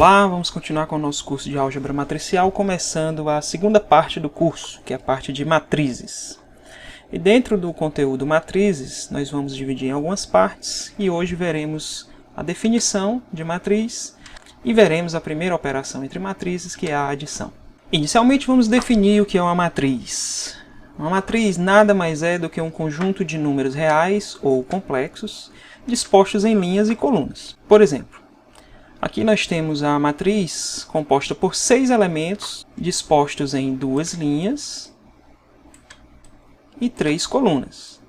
Olá, vamos continuar com o nosso curso de Álgebra Matricial, começando a segunda parte do curso, que é a parte de matrizes. E dentro do conteúdo matrizes, nós vamos dividir em algumas partes, e hoje veremos a definição de matriz e veremos a primeira operação entre matrizes, que é a adição. Inicialmente vamos definir o que é uma matriz. Uma matriz nada mais é do que um conjunto de números reais ou complexos dispostos em linhas e colunas. Por exemplo, aqui nós temos a matriz composta por 6 elementos dispostos em 2 linhas e 3 colunas.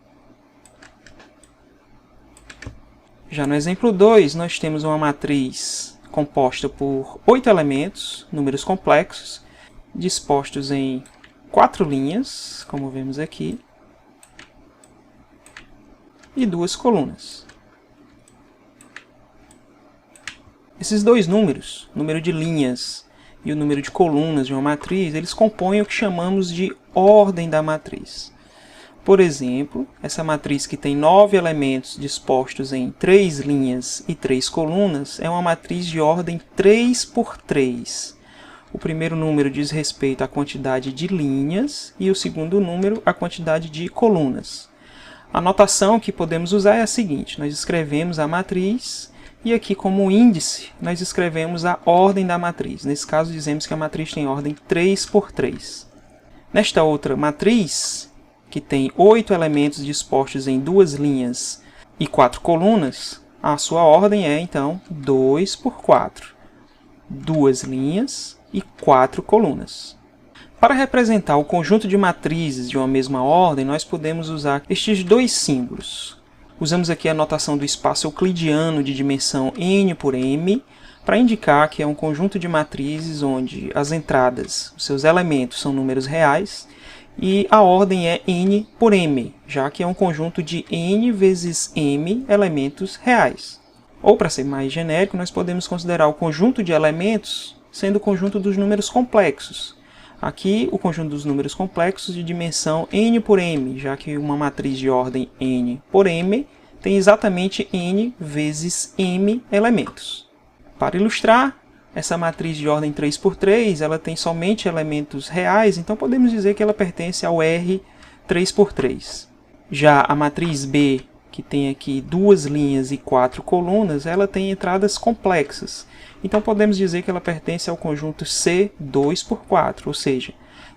Já no exemplo 2, nós temos uma matriz composta por 8 elementos, números complexos, dispostos em 4 linhas, como vemos aqui, e 2 colunas. Esses dois números, o número de linhas e o número de colunas de uma matriz, eles compõem o que chamamos de ordem da matriz. Por exemplo, essa matriz que tem 9 elementos dispostos em 3 linhas e 3 colunas é uma matriz de ordem 3 por 3. O primeiro número diz respeito à quantidade de linhas e o segundo número à quantidade de colunas. A notação que podemos usar é a seguinte: nós escrevemos a matriz e aqui, como índice, nós escrevemos a ordem da matriz. Nesse caso, dizemos que a matriz tem ordem 3 por 3. Nesta outra matriz, que tem 8 elementos dispostos em 2 linhas e 4 colunas, a sua ordem é, então, 2 por 4. 2 linhas e 4 colunas. Para representar o conjunto de matrizes de uma mesma ordem, nós podemos usar estes dois símbolos. Usamos aqui a notação do espaço euclidiano de dimensão n por m, para indicar que é um conjunto de matrizes onde as entradas, os seus elementos, são números reais, e a ordem é n por m, já que é um conjunto de n vezes m elementos reais. Ou, para ser mais genérico, nós podemos considerar o conjunto de elementos sendo o conjunto dos números complexos. Aqui, o conjunto dos números complexos de dimensão n por m, já que uma matriz de ordem n por m tem exatamente n vezes m elementos. Para ilustrar, essa matriz de ordem 3 por 3, ela tem somente elementos reais, então podemos dizer que ela pertence ao R 3 por 3. Já a matriz B, que tem aqui 2 linhas e 4 colunas, ela tem entradas complexas. Então podemos dizer que ela pertence ao conjunto C 2 por 4, ou seja,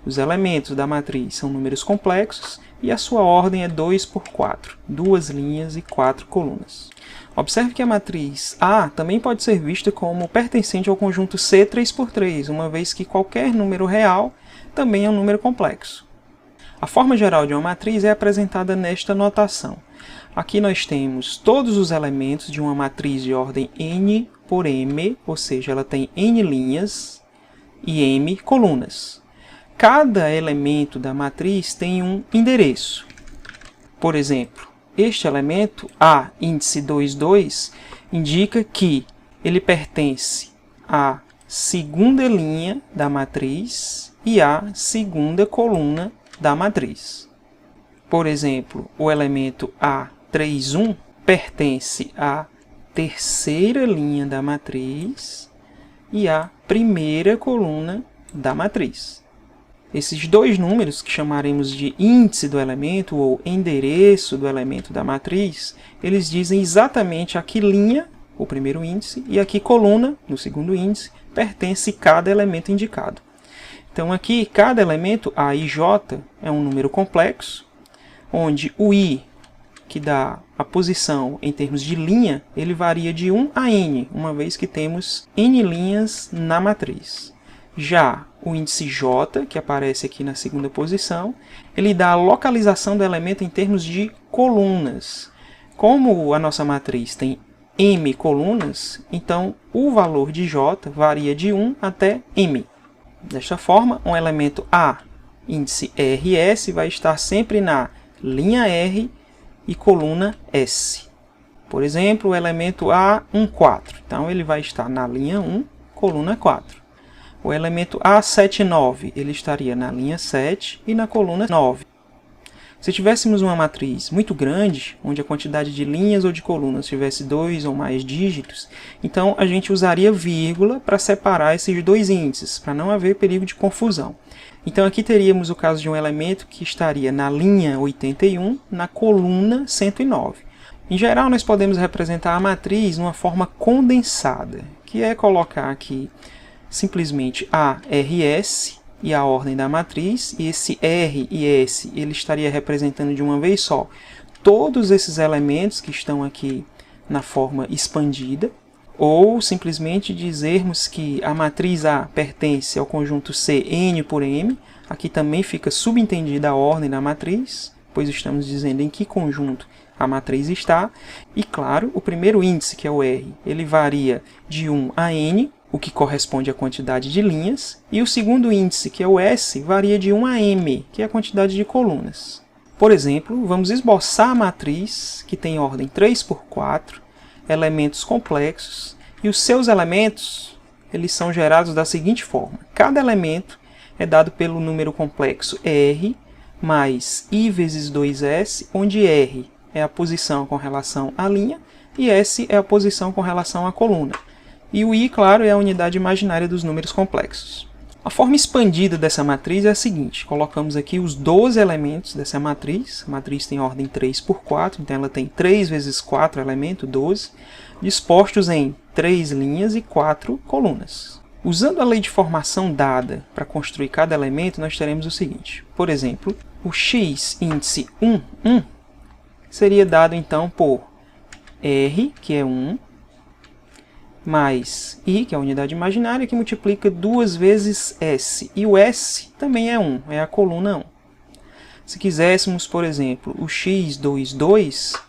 os elementos da matriz são números complexos e a sua ordem é 2 por 4, 2 linhas e 4 colunas. Observe que a matriz A também pode ser vista como pertencente ao conjunto C 3 por 3, uma vez que qualquer número real também é um número complexo. A forma geral de uma matriz é apresentada nesta notação. Aqui nós temos todos os elementos de uma matriz de ordem n por m, ou seja, ela tem n linhas e m colunas. Cada elemento da matriz tem um endereço. Por exemplo, este elemento, A, índice 2, 2, indica que ele pertence à segunda linha da matriz e à segunda coluna da matriz. Por exemplo, o elemento A3, 1 pertence à terceira linha da matriz e à primeira coluna da matriz. Esses dois números, que chamaremos de índice do elemento ou endereço do elemento da matriz, eles dizem exatamente a que linha, o primeiro índice, e a que coluna, no segundo índice, pertence cada elemento indicado. Então aqui, cada elemento, A e J, é um número complexo, onde o I, que dá a posição em termos de linha, ele varia de 1 a n, uma vez que temos n linhas na matriz. Já o índice J, que aparece aqui na segunda posição, ele dá a localização do elemento em termos de colunas. Como a nossa matriz tem m colunas, então o valor de J varia de 1 até m. Desta forma, um elemento A, índice RS, vai estar sempre na linha R e coluna S. Por exemplo, o elemento A14. Então, ele vai estar na linha 1, coluna 4. O elemento A79, ele estaria na linha 7 e na coluna 9. Se tivéssemos uma matriz muito grande, onde a quantidade de linhas ou de colunas tivesse 2 ou mais dígitos, então a gente usaria vírgula para separar esses dois índices, para não haver perigo de confusão. Então aqui teríamos o caso de um elemento que estaria na linha 81, na coluna 109. Em geral, nós podemos representar a matriz numa forma condensada, que é colocar aqui simplesmente ARS e a ordem da matriz, e esse R e S ele estaria representando de uma vez só todos esses elementos que estão aqui na forma expandida, ou simplesmente dizermos que a matriz A pertence ao conjunto C N por M, aqui também fica subentendida a ordem da matriz, pois estamos dizendo em que conjunto a matriz está, e claro, o primeiro índice, que é o R, ele varia de 1 a N, o que corresponde à quantidade de linhas, e o segundo índice, que é o S, varia de 1 a M, que é a quantidade de colunas. Por exemplo, vamos esboçar a matriz, que tem ordem 3 por 4, elementos complexos, e os seus elementos eles são gerados da seguinte forma. Cada elemento é dado pelo número complexo R mais I vezes 2S, onde R é a posição com relação à linha e S é a posição com relação à coluna. E o I, claro, é a unidade imaginária dos números complexos. A forma expandida dessa matriz é a seguinte. Colocamos aqui os 12 elementos dessa matriz. A matriz tem ordem 3 por 4, então ela tem 3 vezes 4 elementos, 12, dispostos em 3 linhas e 4 colunas. Usando a lei de formação dada para construir cada elemento, nós teremos o seguinte. Por exemplo, o x índice 1, 1, seria dado então por R, que é 1, mais I, que é a unidade imaginária, que multiplica 2 vezes S. E o S também é 1, é a coluna 1. Se quiséssemos, por exemplo, o x22,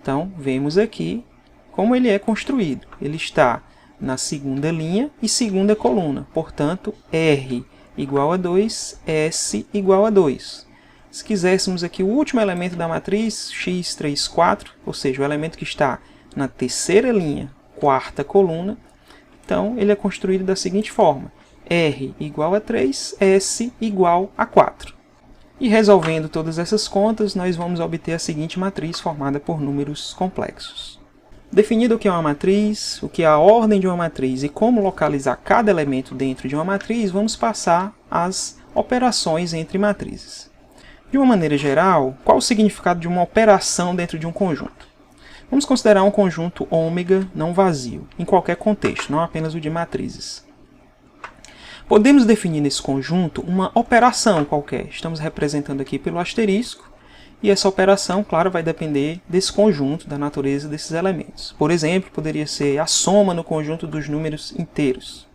então vemos aqui como ele é construído. Ele está na segunda linha e segunda coluna. Portanto, R igual a 2, S igual a 2. Se quiséssemos aqui o último elemento da matriz, x34, ou seja, o elemento que está na terceira linha, quarta coluna, então ele é construído da seguinte forma. R igual a 3, S igual a 4. E resolvendo todas essas contas, nós vamos obter a seguinte matriz formada por números complexos. Definido o que é uma matriz, o que é a ordem de uma matriz e como localizar cada elemento dentro de uma matriz, vamos passar às operações entre matrizes. De uma maneira geral, qual o significado de uma operação dentro de um conjunto? Vamos considerar um conjunto ômega não vazio, em qualquer contexto, não apenas o de matrizes. Podemos definir nesse conjunto uma operação qualquer. Estamos representando aqui pelo asterisco, e essa operação, claro, vai depender desse conjunto, da natureza desses elementos. Por exemplo, poderia ser a soma no conjunto dos números inteiros.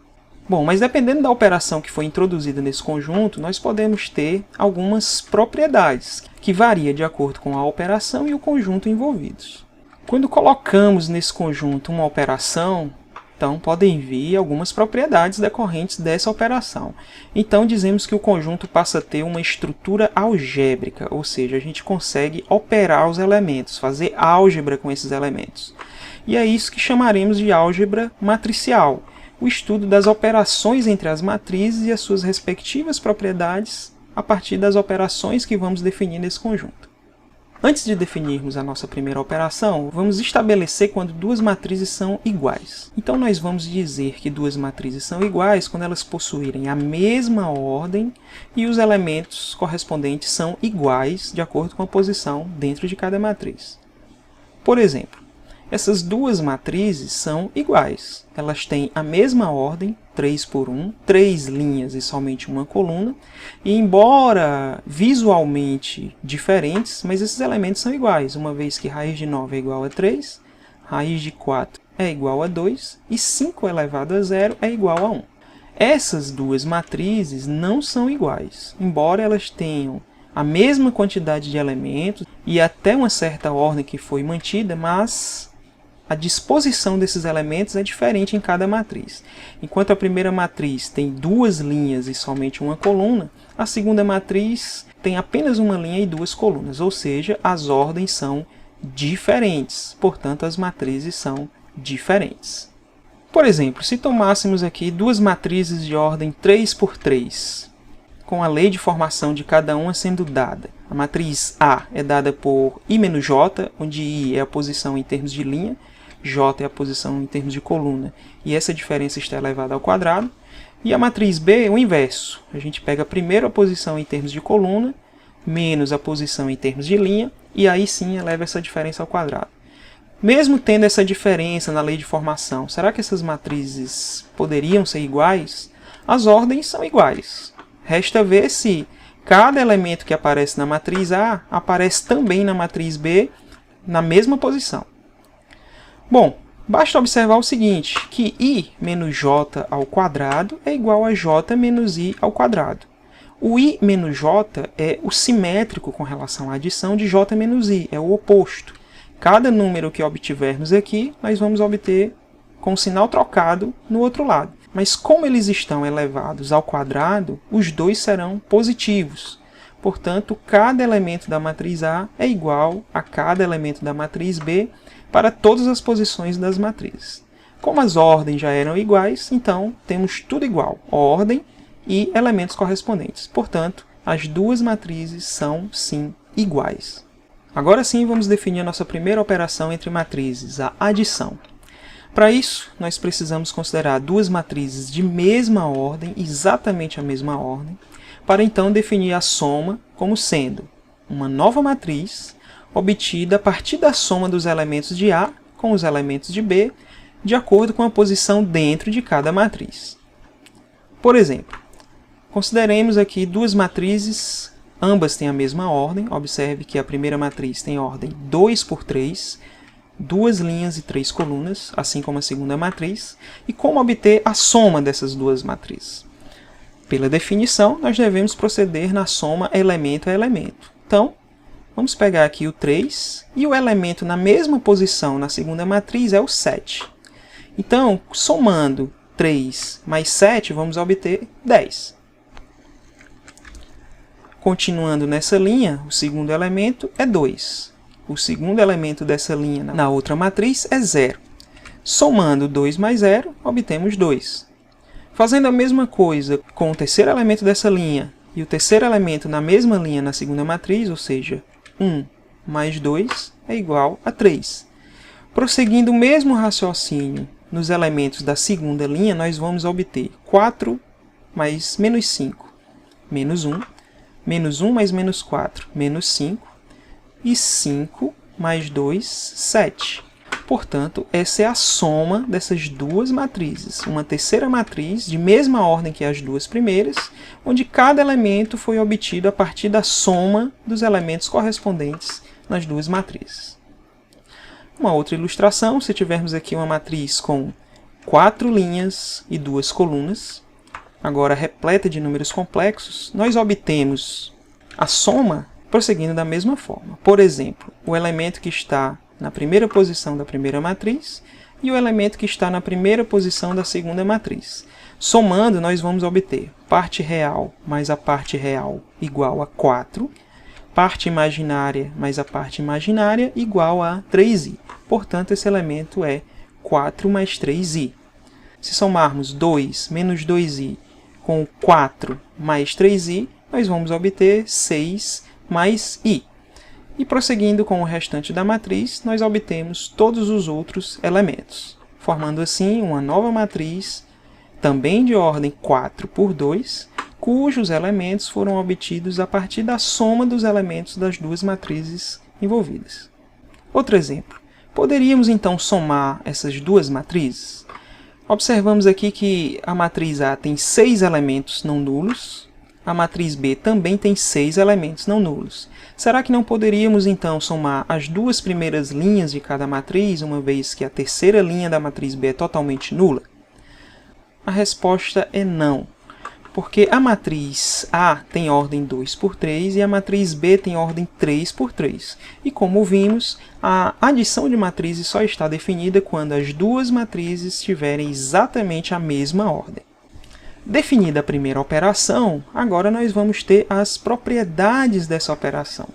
Bom, mas dependendo da operação que foi introduzida nesse conjunto, nós podemos ter algumas propriedades, que variam de acordo com a operação e o conjunto envolvidos. Quando colocamos nesse conjunto uma operação, então podem vir algumas propriedades decorrentes dessa operação. Então dizemos que o conjunto passa a ter uma estrutura algébrica, ou seja, a gente consegue operar os elementos, fazer álgebra com esses elementos. E é isso que chamaremos de álgebra matricial, o estudo das operações entre as matrizes e as suas respectivas propriedades a partir das operações que vamos definir nesse conjunto. Antes de definirmos a nossa primeira operação, vamos estabelecer quando duas matrizes são iguais. Então nós vamos dizer que duas matrizes são iguais quando elas possuírem a mesma ordem e os elementos correspondentes são iguais de acordo com a posição dentro de cada matriz. Por exemplo, essas duas matrizes são iguais. Elas têm a mesma ordem, 3 por 1, 3 linhas e somente uma coluna. E embora visualmente diferentes, mas esses elementos são iguais, uma vez que raiz de 9 é igual a 3, raiz de 4 é igual a 2 e 5 elevado a 0 é igual a 1. Essas duas matrizes não são iguais, embora elas tenham a mesma quantidade de elementos e até uma certa ordem que foi mantida, mas a disposição desses elementos é diferente em cada matriz. Enquanto a primeira matriz tem duas linhas e somente uma coluna, a segunda matriz tem apenas uma linha e duas colunas, ou seja, as ordens são diferentes, portanto as matrizes são diferentes. Por exemplo, se tomássemos aqui duas matrizes de ordem 3 por 3, com a lei de formação de cada uma sendo dada. A matriz A é dada por I menos J, onde I é a posição em termos de linha, J é a posição em termos de coluna, e essa diferença está elevada ao quadrado. E a matriz B é o inverso. A gente pega primeiro a posição em termos de coluna, menos a posição em termos de linha, e aí sim eleva essa diferença ao quadrado. Mesmo tendo essa diferença na lei de formação, será que essas matrizes poderiam ser iguais? As ordens são iguais. Resta ver se cada elemento que aparece na matriz A aparece também na matriz B na mesma posição. Bom, basta observar o seguinte, que I menos J ao quadrado é igual a J menos I ao quadrado. O I menos J é o simétrico com relação à adição de J menos I, é o oposto. Cada número que obtivermos aqui, nós vamos obter com o sinal trocado no outro lado. Mas como eles estão elevados ao quadrado, os dois serão positivos. Portanto, cada elemento da matriz A é igual a cada elemento da matriz B para todas as posições das matrizes. Como as ordens já eram iguais, então temos tudo igual, ordem e elementos correspondentes. Portanto, as duas matrizes são, sim, iguais. Agora sim, vamos definir a nossa primeira operação entre matrizes, a adição. Para isso, nós precisamos considerar duas matrizes de mesma ordem, exatamente a mesma ordem, para então definir a soma como sendo uma nova matriz obtida a partir da soma dos elementos de A com os elementos de B, de acordo com a posição dentro de cada matriz. Por exemplo, consideremos aqui duas matrizes, ambas têm a mesma ordem. Observe que a primeira matriz tem ordem 2 por 3, 2 linhas e 3 colunas, assim como a segunda matriz. E como obter a soma dessas duas matrizes? Pela definição, nós devemos proceder na soma elemento a elemento. Então, vamos pegar aqui o 3, e o elemento na mesma posição na segunda matriz é o 7. Então, somando 3 mais 7, vamos obter 10. Continuando nessa linha, o segundo elemento é 2. O segundo elemento dessa linha na outra matriz é 0. Somando 2 mais 0, obtemos 2. Fazendo a mesma coisa com o terceiro elemento dessa linha e o terceiro elemento na mesma linha na segunda matriz, ou seja, 1 mais 2 é igual a 3. Prosseguindo o mesmo raciocínio nos elementos da segunda linha, nós vamos obter 4 mais menos 5, menos 1. Menos 1 mais menos 4, menos 5. E 5 mais 2, 7. Portanto, essa é a soma dessas duas matrizes. Uma terceira matriz, de mesma ordem que as duas primeiras, onde cada elemento foi obtido a partir da soma dos elementos correspondentes nas duas matrizes. Uma outra ilustração, se tivermos aqui uma matriz com 4 linhas e 2 colunas, agora repleta de números complexos, nós obtemos a soma prosseguindo da mesma forma. Por exemplo, o elemento que está na primeira posição da primeira matriz e o elemento que está na primeira posição da segunda matriz. Somando, nós vamos obter parte real mais a parte real igual a 4, parte imaginária mais a parte imaginária igual a 3i. Portanto, esse elemento é 4 mais 3i. Se somarmos 2 menos 2i com 4 mais 3i, nós vamos obter 6 mais i. E prosseguindo com o restante da matriz, nós obtemos todos os outros elementos, formando assim uma nova matriz, também de ordem 4 por 2, cujos elementos foram obtidos a partir da soma dos elementos das duas matrizes envolvidas. Outro exemplo. Poderíamos então somar essas duas matrizes? Observamos aqui que a matriz A tem 6 elementos não nulos, a matriz B também tem 6 elementos não nulos. Será que não poderíamos então somar as duas primeiras linhas de cada matriz, uma vez que a terceira linha da matriz B é totalmente nula? A resposta é não, porque a matriz A tem ordem 2 por 3 e a matriz B tem ordem 3 por 3. E como vimos, a adição de matrizes só está definida quando as duas matrizes tiverem exatamente a mesma ordem. Definida a primeira operação, agora nós vamos ter as propriedades dessa operação.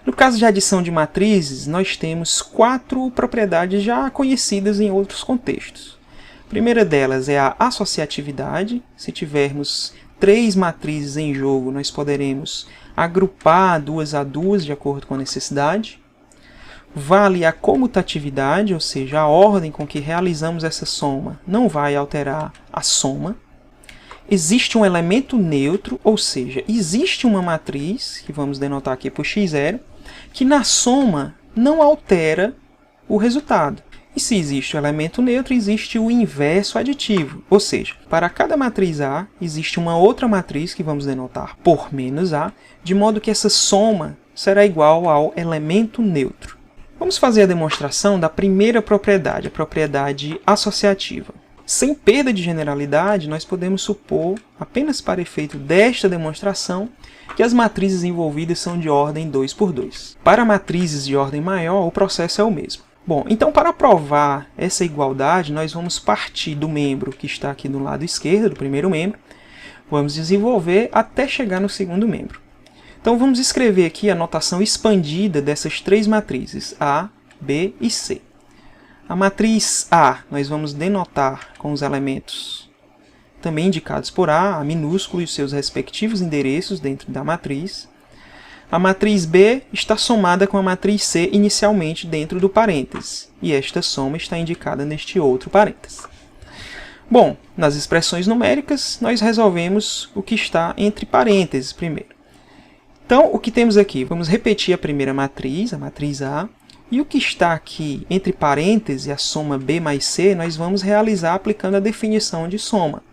No caso de adição de matrizes, nós temos 4 propriedades já conhecidas em outros contextos. A primeira delas é a associatividade. Se tivermos 3 matrizes em jogo, nós poderemos agrupar duas a duas de acordo com a necessidade. Vale a comutatividade, ou seja, a ordem com que realizamos essa soma não vai alterar a soma. Existe um elemento neutro, ou seja, existe uma matriz, que vamos denotar aqui por x0, que na soma não altera o resultado. E se existe o elemento neutro, existe o inverso aditivo, ou seja, para cada matriz A, existe uma outra matriz que vamos denotar por menos A, de modo que essa soma será igual ao elemento neutro. Vamos fazer a demonstração da primeira propriedade, a propriedade associativa. Sem perda de generalidade, nós podemos supor, apenas para efeito desta demonstração, que as matrizes envolvidas são de ordem 2 por 2. Para matrizes de ordem maior, o processo é o mesmo. Bom, então para provar essa igualdade, nós vamos partir do membro que está aqui do lado esquerdo, do primeiro membro, vamos desenvolver até chegar no segundo membro. Então vamos escrever aqui a notação expandida dessas três matrizes, A, B e C. A matriz A nós vamos denotar com os elementos também indicados por A minúsculo e os seus respectivos endereços dentro da matriz. A matriz B está somada com a matriz C inicialmente dentro do parêntese, e esta soma está indicada neste outro parêntese. Bom, nas expressões numéricas, nós resolvemos o que está entre parênteses primeiro. Então, o que temos aqui? Vamos repetir a primeira matriz, a matriz A, e o que está aqui entre parênteses, a soma B mais C, nós vamos realizar aplicando a definição de soma.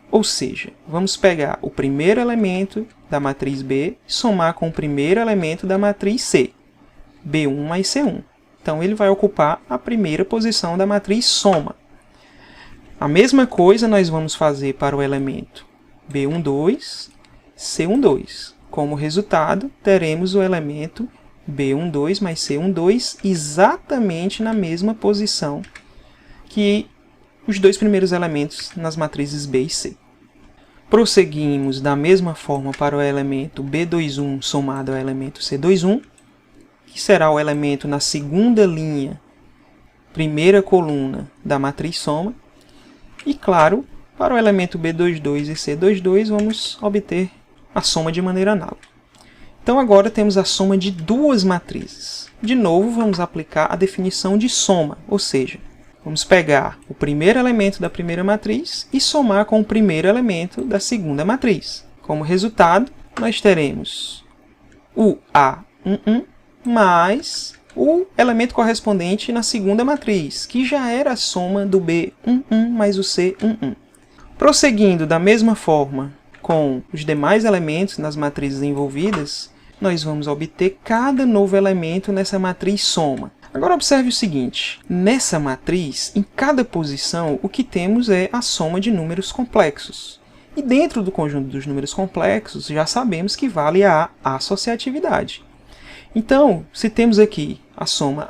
Ou seja, vamos pegar o primeiro elemento da matriz B e somar com o primeiro elemento da matriz C, B1 mais C1. Então, ele vai ocupar a primeira posição da matriz soma. A mesma coisa nós vamos fazer para o elemento B12, C12. Como resultado, teremos o elemento B12 mais C12 exatamente na mesma posição que os dois primeiros elementos nas matrizes B e C. Prosseguimos da mesma forma para o elemento B21 somado ao elemento C21, que será o elemento na segunda linha, primeira coluna da matriz soma. E, claro, para o elemento B22 e C22, vamos obter a soma de maneira análoga. Então, agora temos a soma de duas matrizes. De novo, vamos aplicar a definição de soma, ou seja, vamos pegar o primeiro elemento da primeira matriz e somar com o primeiro elemento da segunda matriz. Como resultado, nós teremos o A11 mais o elemento correspondente na segunda matriz, que já era a soma do B11 mais o C11. Prosseguindo da mesma forma com os demais elementos nas matrizes envolvidas, nós vamos obter cada novo elemento nessa matriz soma. Agora observe o seguinte, nessa matriz, em cada posição, o que temos é a soma de números complexos. E dentro do conjunto dos números complexos, já sabemos que vale a associatividade. Então, se temos aqui a soma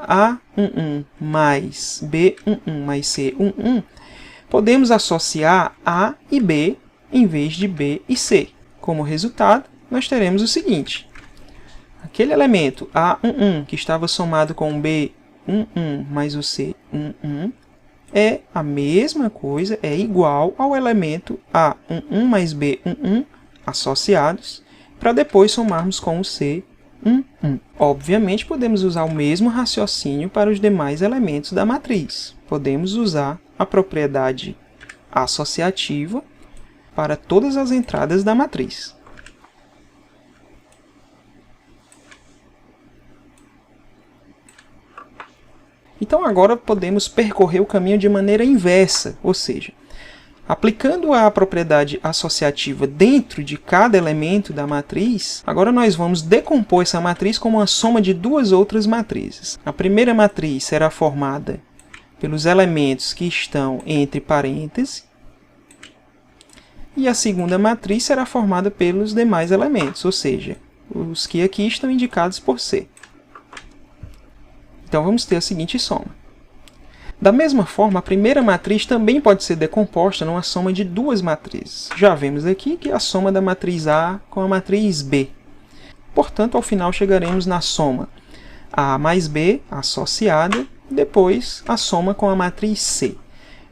A11 mais B11 mais C11, podemos associar A e B em vez de B e C. Como resultado, nós teremos o seguinte. Aquele elemento A11 que estava somado com o B11 mais o C11 é a mesma coisa, é igual ao elemento A11 mais B11 associados, para depois somarmos com o C11. Obviamente, podemos usar o mesmo raciocínio para os demais elementos da matriz. Podemos usar a propriedade associativa para todas as entradas da matriz. Então, agora podemos percorrer o caminho de maneira inversa, ou seja, aplicando a propriedade associativa dentro de cada elemento da matriz, agora nós vamos decompor essa matriz como uma soma de duas outras matrizes. A primeira matriz será formada pelos elementos que estão entre parênteses, e a segunda matriz será formada pelos demais elementos, ou seja, os que aqui estão indicados por C. Então, vamos ter a seguinte soma. Da mesma forma, a primeira matriz também pode ser decomposta numa soma de duas matrizes. Já vemos aqui que é a soma da matriz A com a matriz B. Portanto, ao final chegaremos na soma A mais B associada, depois a soma com a matriz C.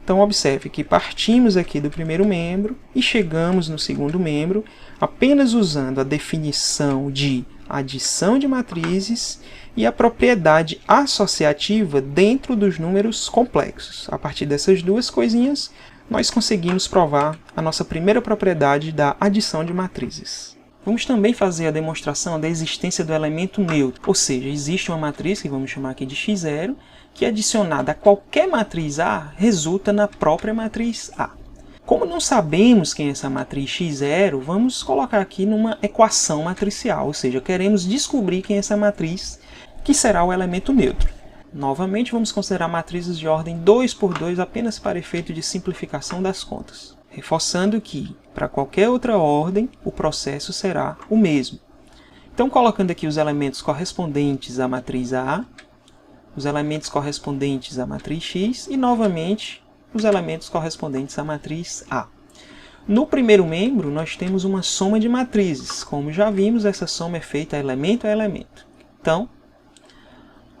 Então, observe que partimos aqui do primeiro membro e chegamos no segundo membro apenas usando a definição de adição de matrizes e a propriedade associativa dentro dos números complexos. A partir dessas duas coisinhas, nós conseguimos provar a nossa primeira propriedade da adição de matrizes. Vamos também fazer a demonstração da existência do elemento neutro, ou seja, existe uma matriz, que vamos chamar aqui de x0, que adicionada a qualquer matriz A, resulta na própria matriz A. Como não sabemos quem é essa matriz x0, vamos colocar aqui numa equação matricial, ou seja, queremos descobrir quem é essa matriz, que será o elemento neutro. Novamente, vamos considerar matrizes de ordem 2 por 2 apenas para efeito de simplificação das contas, reforçando que, para qualquer outra ordem, o processo será o mesmo. Então, colocando aqui os elementos correspondentes à matriz A, os elementos correspondentes à matriz X e, novamente, os elementos correspondentes à matriz A. No primeiro membro, nós temos uma soma de matrizes. Como já vimos, essa soma é feita elemento a elemento. Então,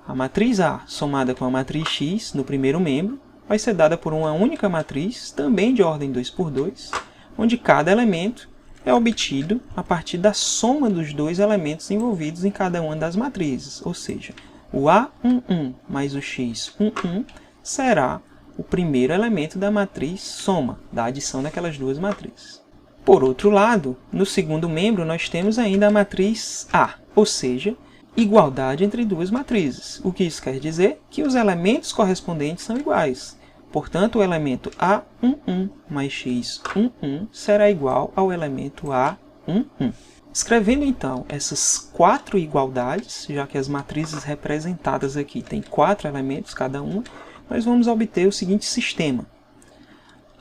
a matriz A somada com a matriz X no primeiro membro vai ser dada por uma única matriz, também de ordem 2 por 2, onde cada elemento é obtido a partir da soma dos dois elementos envolvidos em cada uma das matrizes, ou seja, o A11 mais o X11 será o primeiro elemento da matriz soma, da adição daquelas duas matrizes. Por outro lado, no segundo membro nós temos ainda a matriz A, ou seja, igualdade entre duas matrizes. O que isso quer dizer? Que os elementos correspondentes são iguais. Portanto, o elemento A11 mais X11 será igual ao elemento A11. Escrevendo, então, essas quatro igualdades, já que as matrizes representadas aqui têm 4 elementos cada uma, nós vamos obter o seguinte sistema.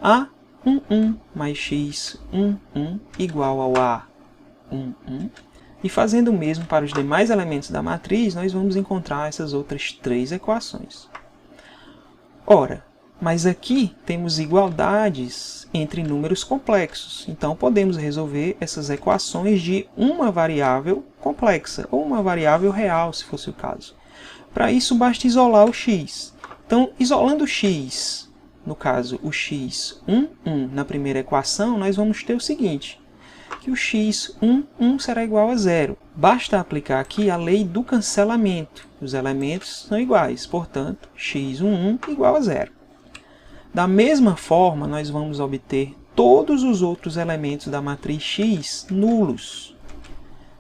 A11 mais X11 igual ao A11. E fazendo o mesmo para os demais elementos da matriz, nós vamos encontrar essas outras 3 equações. Ora, mas aqui temos igualdades entre números complexos. Então, podemos resolver essas equações de uma variável complexa, ou uma variável real, se fosse o caso. Para isso, basta isolar o x. Então, isolando o x, no caso, o x11 na primeira equação, nós vamos ter o seguinte, que o x11 será igual a 0. Basta aplicar aqui a lei do cancelamento. Os elementos são iguais, portanto, x11 igual a 0. Da mesma forma, nós vamos obter todos os outros elementos da matriz X nulos.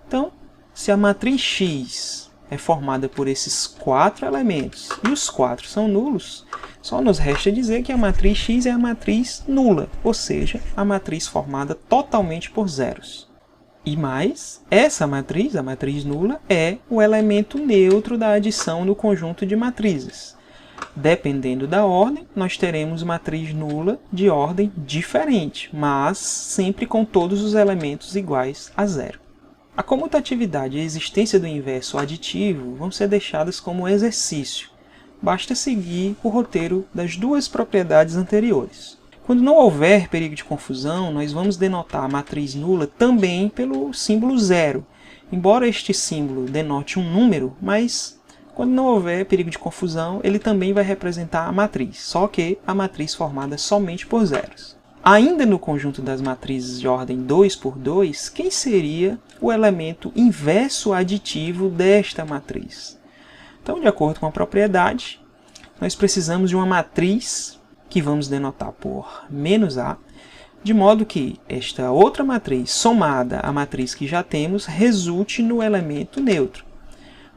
Então, se a matriz X é formada por esses 4 elementos e os 4 são nulos, só nos resta dizer que a matriz X é a matriz nula, ou seja, a matriz formada totalmente por zeros. E mais, essa matriz, a matriz nula, é o elemento neutro da adição no conjunto de matrizes. Dependendo da ordem, nós teremos matriz nula de ordem diferente, mas sempre com todos os elementos iguais a 0. A comutatividade e a existência do inverso aditivo vão ser deixadas como exercício. Basta seguir o roteiro das duas propriedades anteriores. Quando não houver perigo de confusão, nós vamos denotar a matriz nula também pelo símbolo 0. Embora este símbolo denote um número, mas quando não houver perigo de confusão, ele também vai representar a matriz, só que a matriz formada somente por zeros. Ainda no conjunto das matrizes de ordem 2 por 2, quem seria o elemento inverso aditivo desta matriz? Então, de acordo com a propriedade, nós precisamos de uma matriz que vamos denotar por menos A, de modo que esta outra matriz, somada à matriz que já temos, resulte no elemento neutro.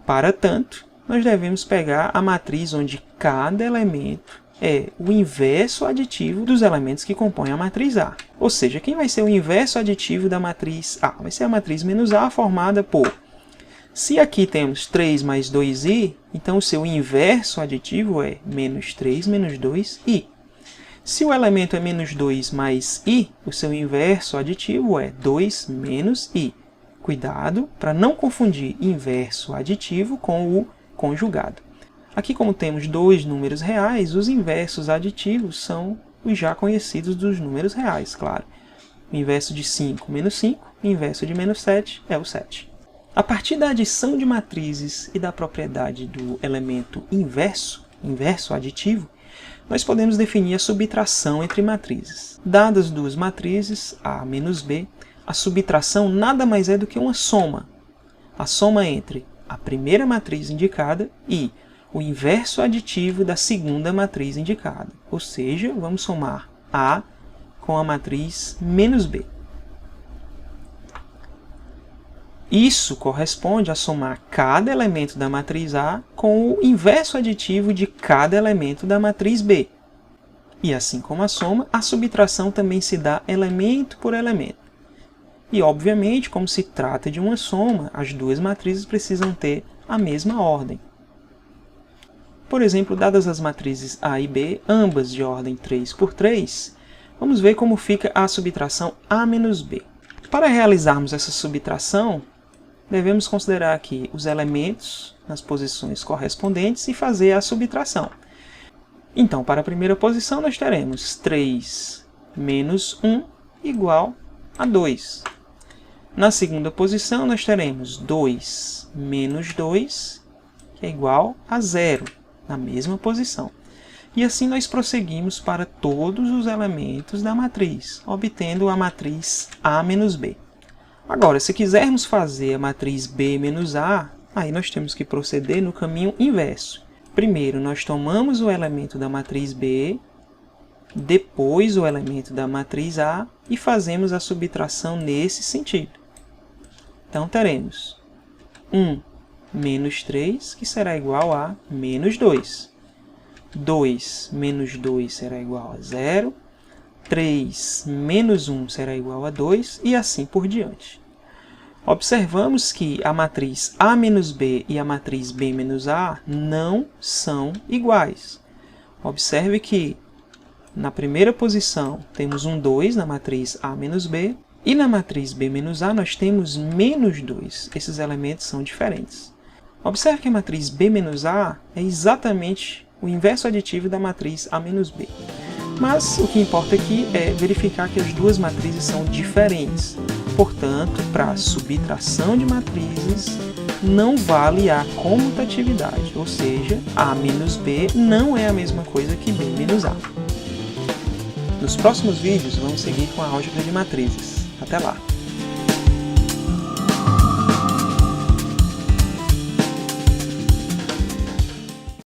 Para tanto, nós devemos pegar a matriz onde cada elemento é o inverso aditivo dos elementos que compõem a matriz A. Ou seja, quem vai ser o inverso aditivo da matriz A? Vai ser a matriz menos A formada por... Se aqui temos 3 mais 2i, então o seu inverso aditivo é menos 3 menos 2i. Se o elemento é menos 2 mais i, o seu inverso aditivo é 2 menos i. Cuidado para não confundir inverso aditivo com o conjugado. Aqui, como temos dois números reais, os inversos aditivos são os já conhecidos dos números reais, claro. O inverso de 5 menos 5, o inverso de menos 7 é o 7. A partir da adição de matrizes e da propriedade do elemento inverso aditivo, nós podemos definir a subtração entre matrizes. Dadas duas matrizes, A menos B, a subtração nada mais é do que uma soma. A soma entre a primeira matriz indicada e o inverso aditivo da segunda matriz indicada. Ou seja, vamos somar A com a matriz menos B. Isso corresponde a somar cada elemento da matriz A com o inverso aditivo de cada elemento da matriz B. E assim como a soma, a subtração também se dá elemento por elemento. E, obviamente, como se trata de uma soma, as duas matrizes precisam ter a mesma ordem. Por exemplo, dadas as matrizes A e B, ambas de ordem 3 por 3, vamos ver como fica a subtração A menos B. Para realizarmos essa subtração, devemos considerar aqui os elementos nas posições correspondentes e fazer a subtração. Então, para a primeira posição, nós teremos 3 menos 1 igual a 2. Na segunda posição, nós teremos 2 menos 2, que é igual a 0, na mesma posição. E assim nós prosseguimos para todos os elementos da matriz, obtendo a matriz A menos B. Agora, se quisermos fazer a matriz B menos A, aí nós temos que proceder no caminho inverso. Primeiro, nós tomamos o elemento da matriz B, depois o elemento da matriz A e fazemos a subtração nesse sentido. Então, teremos 1 menos 3, que será igual a menos 2. 2 menos 2 será igual a 0. 3 menos 1 será igual a 2, e assim por diante. Observamos que a matriz A menos B e a matriz B menos A não são iguais. Observe que na primeira posição temos um 2 na matriz A menos B, e na matriz B menos A nós temos menos 2. Esses elementos são diferentes. Observe que a matriz B menos A é exatamente o inverso aditivo da matriz A menos B. Mas o que importa aqui é verificar que as duas matrizes são diferentes. Portanto, para a subtração de matrizes, não vale a comutatividade, ou seja, A menos B não é a mesma coisa que B menos A. Nos próximos vídeos, vamos seguir com a álgebra de matrizes. Até lá!